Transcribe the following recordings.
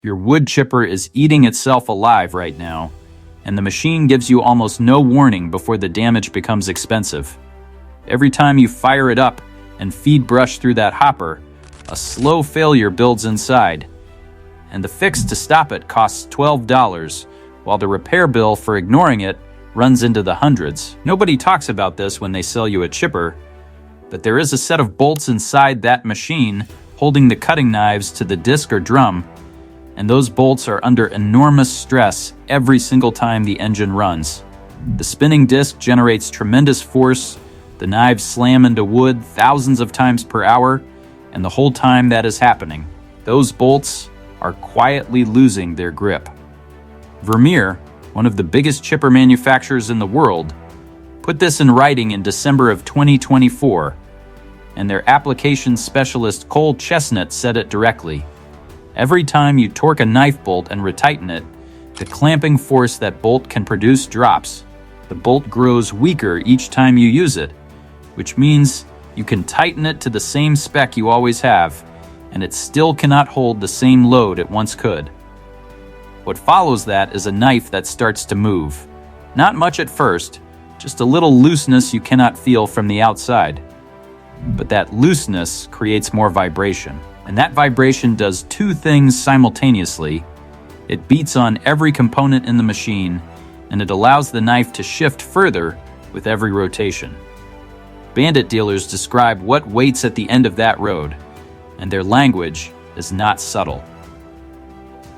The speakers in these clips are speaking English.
Your wood chipper is eating itself alive right now, and the machine gives you almost no warning before the damage becomes expensive. Every time you fire it up and feed brush through that hopper, a slow failure builds inside, and the fix to stop it costs $12, while the repair bill for ignoring it runs into the hundreds. Nobody talks about this when they sell you a chipper, but there is a set of bolts inside that machine holding the cutting knives to the disc or drum, and those bolts are under enormous stress every single time the engine runs. The spinning disc generates tremendous force, the knives slam into wood thousands of times per hour, and the whole time that is happening, those bolts are quietly losing their grip. Vermeer, one of the biggest chipper manufacturers in the world, put this in writing in December of 2024, and their application specialist Cole Chestnut said it directly. Every time you torque a knife bolt and retighten it, the clamping force that bolt can produce drops. The bolt grows weaker each time you use it, which means you can tighten it to the same spec you always have, and it still cannot hold the same load it once could. What follows that is a knife that starts to move. Not much at first, just a little looseness you cannot feel from the outside. But that looseness creates more vibration. And that vibration does two things simultaneously. It beats on every component in the machine, and it allows the knife to shift further with every rotation. Bandit dealers describe what waits at the end of that road, and their language is not subtle.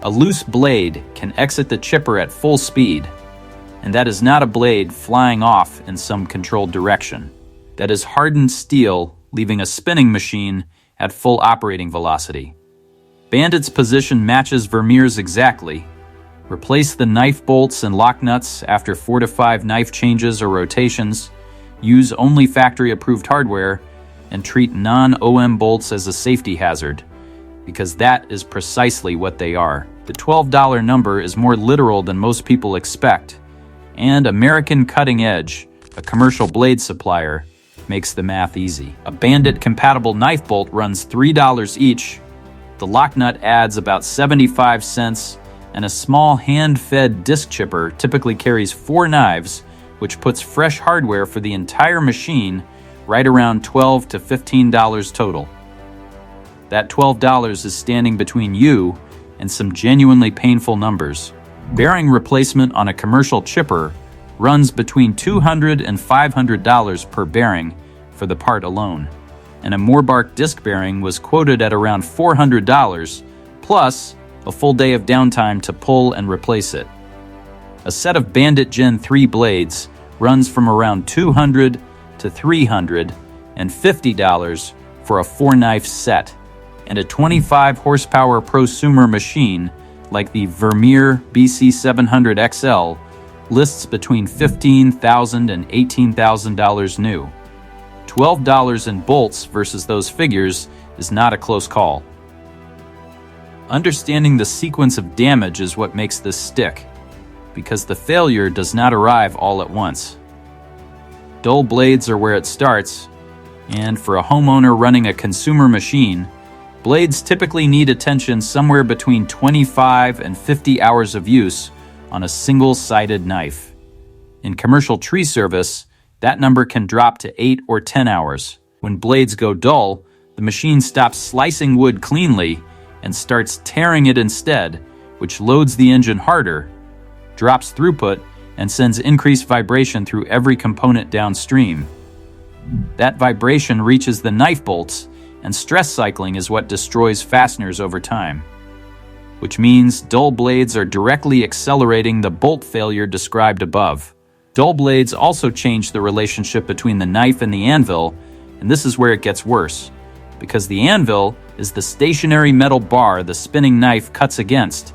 A loose blade can exit the chipper at full speed, and that is not a blade flying off in some controlled direction. That is hardened steel leaving a spinning machine at full operating velocity. Bandit's position matches Vermeer's exactly. Replace the knife bolts and lock nuts after 4 to 5 knife changes or rotations, use only factory-approved hardware, and treat non-OM bolts as a safety hazard, because that is precisely what they are. The $12 number is more literal than most people expect, and American Cutting Edge, a commercial blade supplier, makes the math easy. A Bandit-compatible knife bolt runs $3 each, the lock nut adds about 75 cents, and a small hand-fed disc chipper typically carries 4 knives, which puts fresh hardware for the entire machine right around $12 to $15 total. That $12 is standing between you and some genuinely painful numbers. Bearing replacement on a commercial chipper runs between $200 and $500 per bearing for the part alone, and a Moorbark disc bearing was quoted at around $400, plus a full day of downtime to pull and replace it. A set of Bandit Gen 3 blades runs from around $200 to $350 for a 4-knife set, and a 25 horsepower prosumer machine like the Vermeer BC700XL lists between $15,000 and $18,000 new. $12 in bolts versus those figures is not a close call. Understanding the sequence of damage is what makes this stick, because the failure does not arrive all at once. Dull blades are where it starts, and for a homeowner running a consumer machine, blades typically need attention somewhere between 25 and 50 hours of use on a single-sided knife. In commercial tree service, that number can drop to 8 or 10 hours. When blades go dull, the machine stops slicing wood cleanly and starts tearing it instead, which loads the engine harder, drops throughput, and sends increased vibration through every component downstream. That vibration reaches the knife bolts, and stress cycling is what destroys fasteners over time. Which means dull blades are directly accelerating the bolt failure described above. Dull blades also change the relationship between the knife and the anvil, and this is where it gets worse, because the anvil is the stationary metal bar the spinning knife cuts against,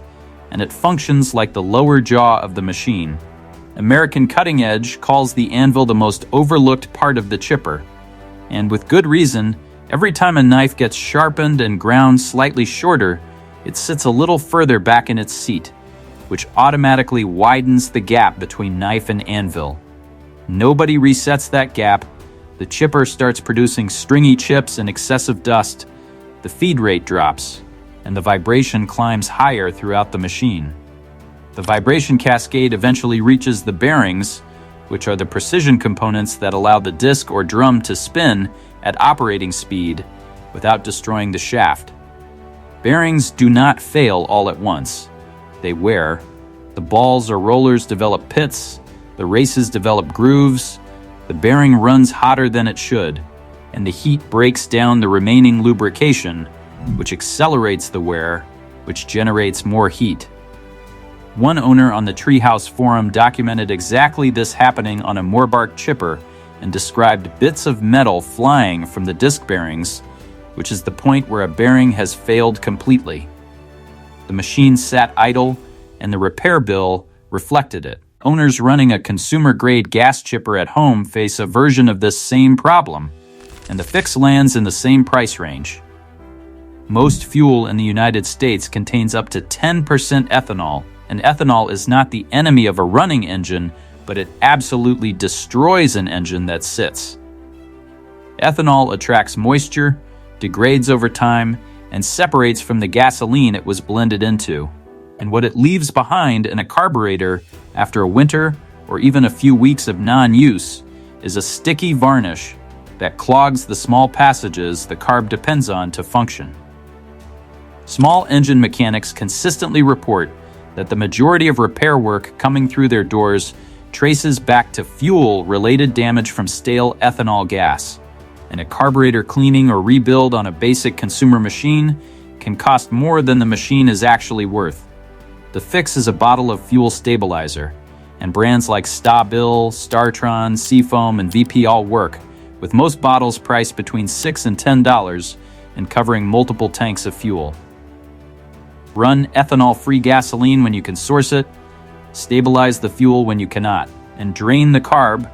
and it functions like the lower jaw of the machine. American Cutting Edge calls the anvil the most overlooked part of the chipper, and with good reason. Every time a knife gets sharpened and ground slightly shorter, it sits a little further back in its seat, which automatically widens the gap between knife and anvil. Nobody resets that gap. The chipper starts producing stringy chips and excessive dust. The feed rate drops. and the vibration climbs higher throughout the machine. The vibration cascade eventually reaches the bearings, which are the precision components that allow the disc or drum to spin at operating speed without destroying the shaft. Bearings do not fail all at once. They wear. The balls or rollers develop pits, the races develop grooves, the bearing runs hotter than it should, and the heat breaks down the remaining lubrication, which accelerates the wear, which generates more heat. One owner on the Treehouse forum documented exactly this happening on a Morbark chipper and described bits of metal flying from the disc bearings, which is the point where a bearing has failed completely. The machine sat idle, and the repair bill reflected it. Owners running a consumer-grade gas chipper at home face a version of this same problem, and the fix lands in the same price range. Most fuel in the United States contains up to 10% ethanol, and ethanol is not the enemy of a running engine, but it absolutely destroys an engine that sits. Ethanol attracts moisture, degrades over time, and separates from the gasoline it was blended into. And what it leaves behind in a carburetor after a winter or even a few weeks of non-use is a sticky varnish that clogs the small passages the carb depends on to function. Small engine mechanics consistently report that the majority of repair work coming through their doors traces back to fuel-related damage from stale ethanol gas, and a carburetor cleaning or rebuild on a basic consumer machine can cost more than the machine is actually worth. The fix is a bottle of fuel stabilizer, and brands like Stabil, Startron, Seafoam, and VP all work, with most bottles priced between $6 and $10 and covering multiple tanks of fuel. Run ethanol-free gasoline when you can source it, stabilize the fuel when you cannot, and drain the carb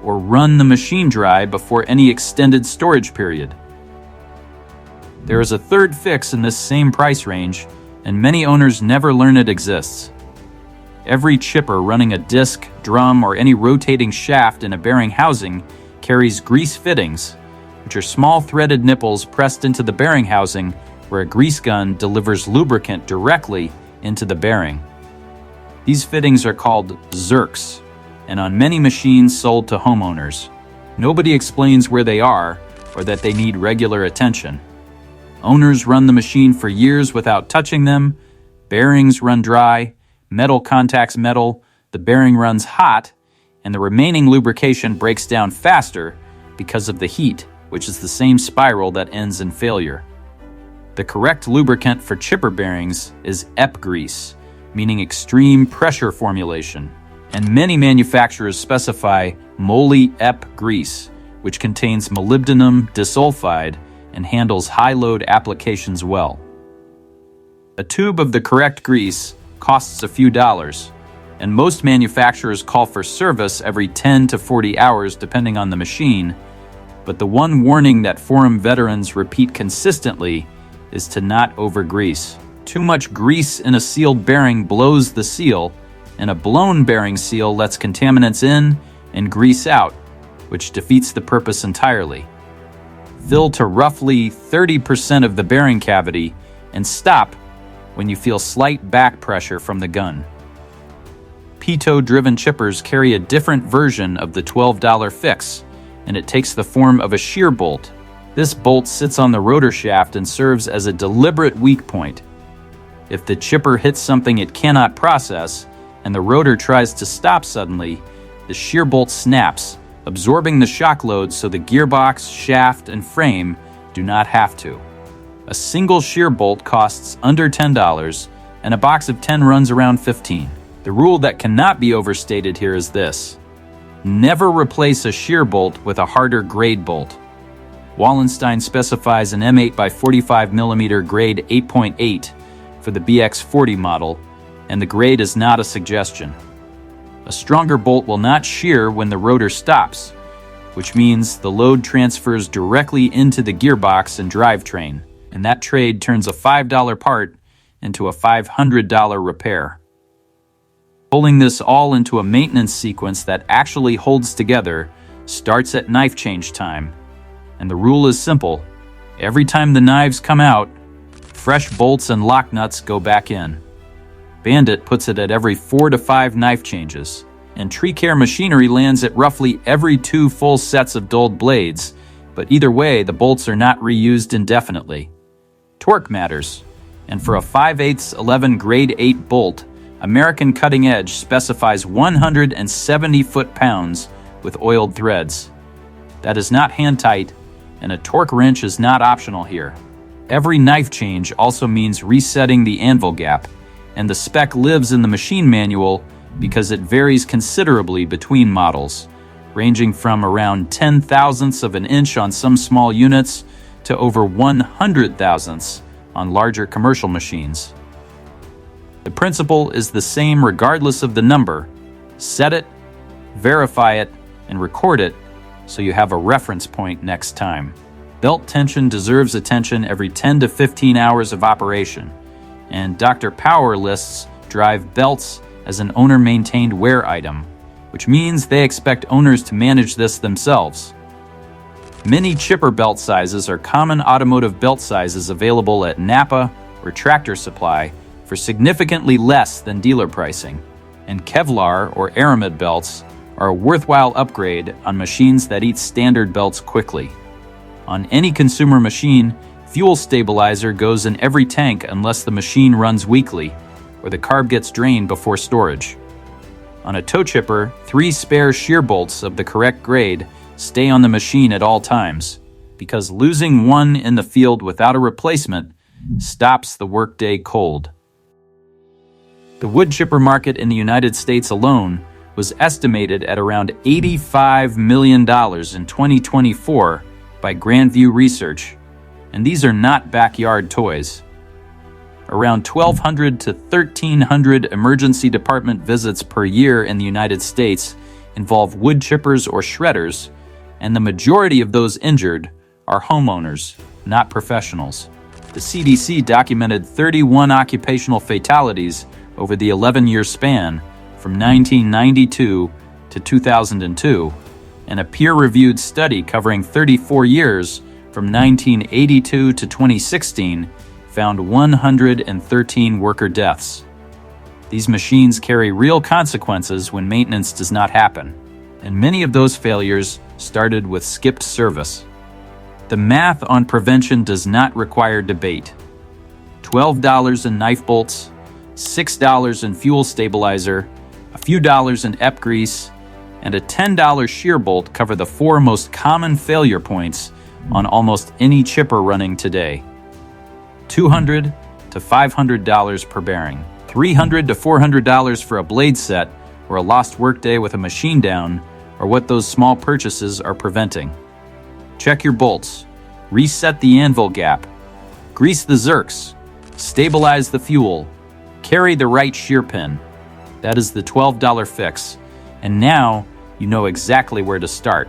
or run the machine dry before any extended storage period. There is a third fix in this same price range, and many owners never learn it exists. Every chipper running a disc, drum, or any rotating shaft in a bearing housing carries grease fittings, which are small threaded nipples pressed into the bearing housing where a grease gun delivers lubricant directly into the bearing. These fittings are called zerks, and on many machines sold to homeowners. Nobody explains where they are or that they need regular attention. Owners run the machine for years without touching them, bearings run dry, metal contacts metal, the bearing runs hot, and the remaining lubrication breaks down faster because of the heat, which is the same spiral that ends in failure. The correct lubricant for chipper bearings is EP grease, meaning extreme pressure formulation, and many manufacturers specify moly EP grease, which contains molybdenum disulfide and handles high-load applications well. A tube of the correct grease costs a few dollars, and most manufacturers call for service every 10 to 40 hours depending on the machine, but the one warning that forum veterans repeat consistently is to not over-grease. Too much grease in a sealed bearing blows the seal, and a blown bearing seal lets contaminants in and grease out, which defeats the purpose entirely. Fill to roughly 30% of the bearing cavity and stop when you feel slight back pressure from the gun. Pitot-driven chippers carry a different version of the $12 fix, and it takes the form of a shear bolt. This bolt sits on the rotor shaft and serves as a deliberate weak point. If the chipper hits something it cannot process, and the rotor tries to stop suddenly, the shear bolt snaps, absorbing the shock load so the gearbox, shaft, and frame do not have to. A single shear bolt costs under $10, and a box of 10 runs around $15. The rule that cannot be overstated here is this: never replace a shear bolt with a harder grade bolt. Wallenstein specifies an M8 by 45mm grade 8.8 for the BX40 model, and the grade is not a suggestion. A stronger bolt will not shear when the rotor stops, which means the load transfers directly into the gearbox and drivetrain, and that trade turns a $5 part into a $500 repair. Pulling this all into a maintenance sequence that actually holds together starts at knife change time, and the rule is simple: every time the knives come out, fresh bolts and lock nuts go back in. Bandit puts it at every 4 to 5 knife changes, and Tree Care Machinery lands at roughly every 2 full sets of dulled blades, but either way, the bolts are not reused indefinitely. Torque matters, and for a 5/8 11 grade 8 bolt, American Cutting Edge specifies 170 foot-pounds with oiled threads. That is not hand-tight, and a torque wrench is not optional here. Every knife change also means resetting the anvil gap, and the spec lives in the machine manual because it varies considerably between models, ranging from around 10 thousandths of an inch on some small units to over 100 thousandths on larger commercial machines. The principle is the same regardless of the number. Set it, verify it, and record it so you have a reference point next time. Belt tension deserves attention every 10 to 15 hours of operation, and Dr. Power lists drive belts as an owner-maintained wear item, which means they expect owners to manage this themselves. Many chipper belt sizes are common automotive belt sizes available at Napa or Tractor Supply for significantly less than dealer pricing, and Kevlar or Aramid belts are a worthwhile upgrade on machines that eat standard belts quickly. On any consumer machine, fuel stabilizer goes in every tank unless the machine runs weakly or the carb gets drained before storage. On a toe chipper, 3 spare shear bolts of the correct grade stay on the machine at all times, because losing one in the field without a replacement stops the workday cold. The wood chipper market in the United States alone was estimated at around $85 million in 2024 by Grandview Research, and these are not backyard toys. Around 1,200 to 1,300 emergency department visits per year in the United States involve wood chippers or shredders, and the majority of those injured are homeowners, not professionals. The CDC documented 31 occupational fatalities over the 11-year span from 1992 to 2002, and a peer-reviewed study covering 34 years from 1982 to 2016 found 113 worker deaths. These machines carry real consequences when maintenance does not happen, and many of those failures started with skipped service. The math on prevention does not require debate. $12 in knife bolts, $6 in fuel stabilizer, a few dollars in EP grease, and a $10 shear bolt cover the 4 most common failure points on almost any chipper running today. $200 to $500 per bearing, $300 to $400 for a blade set or a lost workday with a machine down are what those small purchases are preventing. Check your bolts, reset the anvil gap, grease the zerks, stabilize the fuel, carry the right shear pin. That is the $12 fix, and now you know exactly where to start.